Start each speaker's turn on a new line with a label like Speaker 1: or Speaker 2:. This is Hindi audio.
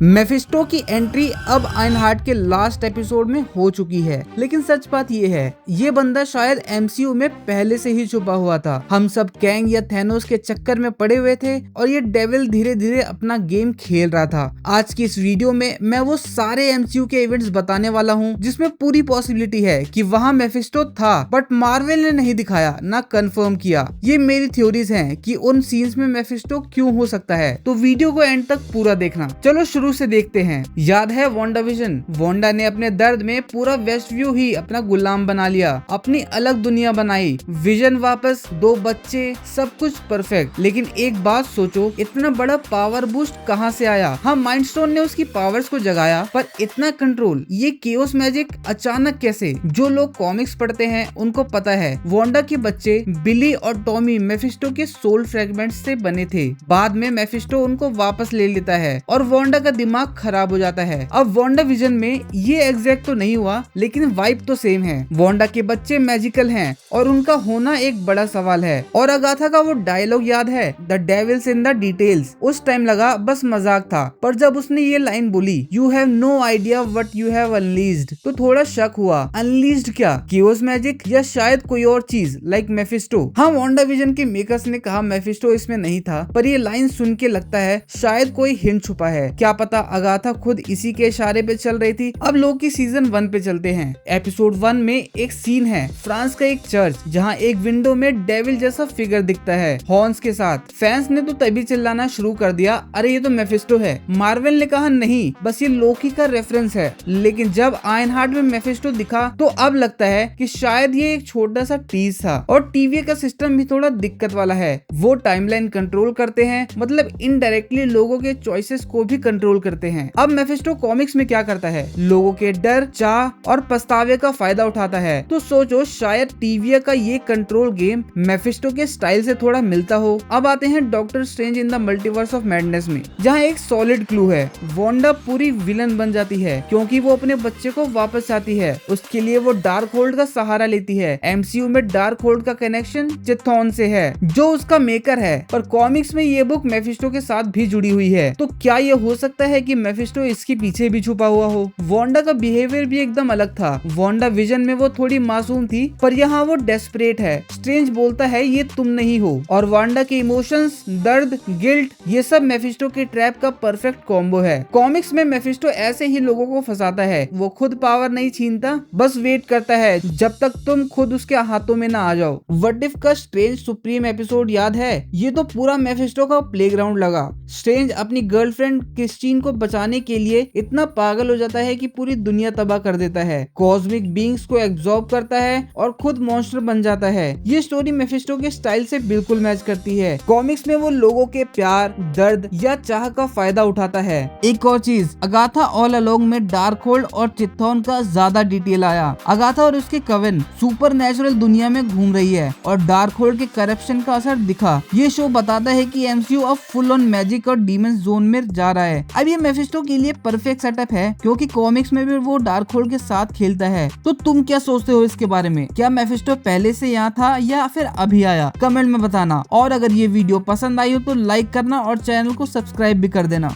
Speaker 1: मेफिस्टो की एंट्री अब आयनहार्ट के लास्ट एपिसोड में हो चुकी है, लेकिन सच बात ये है, ये बंदा शायद एमसीयू में पहले से ही छुपा हुआ था। हम सब कैंग या थैनोस के चक्कर में पड़े हुए थे और ये डेविल धीरे धीरे अपना गेम खेल रहा था। आज की इस वीडियो में मैं वो सारे एमसीयू के इवेंट्स बताने वाला हूँ जिसमें पूरी पॉसिबिलिटी है कि वहाँ मेफिस्टो था, बट मार्वल ने नहीं दिखाया ना कंफर्म किया। ये मेरी थ्योरीज हैं कि उन सीन्स में मेफिस्टो क्यों हो सकता है, तो वीडियो को एंड तक पूरा देखना। चलो शुरू से देखते हैं। याद है वांडाविजन? वांडा ने अपने दर्द में पूरा वेस्ट व्यू ही अपना गुलाम बना लिया, अपनी अलग दुनिया बनाई, विजन वापस, 2 बच्चे, सब कुछ परफेक्ट। लेकिन एक बात सोचो, इतना बड़ा पावर बूस्ट कहाँ से आया? हाँ, माइंडस्टोन ने उसकी पावर्स को जगाया, पर इतना कंट्रोल, ये केओस मैजिक अचानक कैसे? जो लोग कॉमिक्स पढ़ते हैं उनको पता है वांडा के बच्चे बिली और टॉमी मेफिस्टो के सोल फ्रेगमेंट्स से बने थे। बाद में मेफिस्टो उनको वापस ले लेता है और वांडा का दिमाग खराब हो जाता है। अब वांडा विजन में ये एग्जैक्ट तो नहीं हुआ, लेकिन वाइब तो सेम है। वांडा के बच्चे मैजिकल हैं और उनका होना एक बड़ा सवाल है। और अगाथा का वो डायलॉग याद है, the devil's in the details? उस टाइम लगा बस मजाक था, पर जब उसने ये लाइन बोली, you have no idea what you have unleashed, तो थोड़ा शक हुआ। अनलीज्ड क्या? केओस मैजिक या शायद कोई और चीज लाइक मेफिस्टो? हाँ, वांडा विजन के मेकर्स ने कहा मेफिस्टो इसमें नहीं था, पर ये लाइन सुन के लगता है शायद कोई हिंट छुपा है। क्या पता अगाथा खुद इसी के इशारे पे चल रही थी। अब लोकी सीजन 1 पे चलते हैं। एपिसोड 1 में एक सीन है फ्रांस का एक चर्च, जहाँ एक विंडो में डेविल जैसा फिगर दिखता है हॉर्न्स के साथ। फैंस ने तो तभी चिल्लाना शुरू कर दिया, अरे ये तो मेफिस्टो है। मार्वल ने कहा नहीं, बस ये लोकी का रेफरेंस है। लेकिन जब आयनहार्ट में मेफिस्टो दिखा तो अब लगता है कि शायद ये एक छोटा सा टीज था। और टीवी का सिस्टम भी थोड़ा दिक्कत वाला है। वो टाइमलाइन कंट्रोल करते हैं, मतलब इनडायरेक्टली लोगों के चॉइसेस को भी कंट्रोल करते हैं। अब मेफिस्टो कॉमिक्स में क्या करता है? लोगों के डर, चाह और पछतावे का फायदा उठाता है। तो सोचो शायद टीवी का ये कंट्रोल गेम मेफिस्टो के स्टाइल से थोड़ा मिलता हो। अब आते हैं doctor strange in the multiverse of madness में, जहाँ एक सॉलिड क्लू है। वांडा पूरी विलन बन जाती है क्योंकि वो अपने बच्चे को वापस चाहती है। उसके लिए वो डार्क होल्ड का सहारा लेती है। एमसीयू में डार्क होल्ड का कनेक्शन चिथॉन से है, जो उसका मेकर है, पर कॉमिक्स में ये बुक मेफिस्टो के साथ भी जुड़ी हुई है। तो क्या ये हो सकता है कि मेफिस्टो इसके पीछे भी छुपा हुआ हो? वांडा का बिहेवियर भी एकदम अलग था। वांडा विजन में वो थोड़ी मासूम थी, पर यहाँ वो डेस्परेट है। स्ट्रेंज बोलता है ये तुम नहीं हो, और वांडा के इमोशंस, दर्द, गिल्ट, ये सब मेफिस्टो के ट्रैप का परफेक्ट कॉम्बो है। कॉमिक्स में मेफिस्टो ऐसे ही लोगों को फंसाता है। वो खुद पावर नहीं छीनता, बस वेट करता है जब तक तुम खुद उसके हाथों में ना आ जाओ। व्हाट इफ का स्ट्रेंज सुप्रीम एपिसोड याद है? ये तो पूरा मेफिस्टो का प्लेग्राउंड लगा। स्ट्रेंज अपनी गर्लफ्रेंड क्रिस्टीन को बचाने के लिए इतना पागल हो जाता है कि पूरी दुनिया तबाह कर देता है, कॉस्मिक बीइंग्स को एब्जॉर्ब करता है और खुद मॉन्स्टर बन जाता है। ये स्टोरी मेफिस्टो के स्टाइल से बिल्कुल मैच करती है। कॉमिक्स में वो लोगों के प्यार, दर्द या चाह का फायदा उठाता है। एक और चीज, अगाथा ऑल अलोंग में डार्क होल्ड और चिथॉन का ज्यादा डिटेल आया। अगाथा और उसके कवन सुपरनैचुरल दुनिया में घूम रही है और डार्क होल्ड के करप्शन का असर दिखा। ये शो बताता है कि एमसीयू अब फुल ऑन मैजिक और डीमन जोन में जा रहा है। अब ये मेफिस्टो के लिए परफेक्ट सेटअप है क्योंकि कॉमिक्स में भी वो डार्क होल्ड के साथ खेलता है। तो तुम क्या सोचते हो इसके बारे में? क्या मेफिस्टो पहले से यहाँ था या फिर अभी आया? कमेंट में बताना। और अगर ये वीडियो पसंद आई हो तो लाइक करना और चैनल को सब्सक्राइब भी कर देना।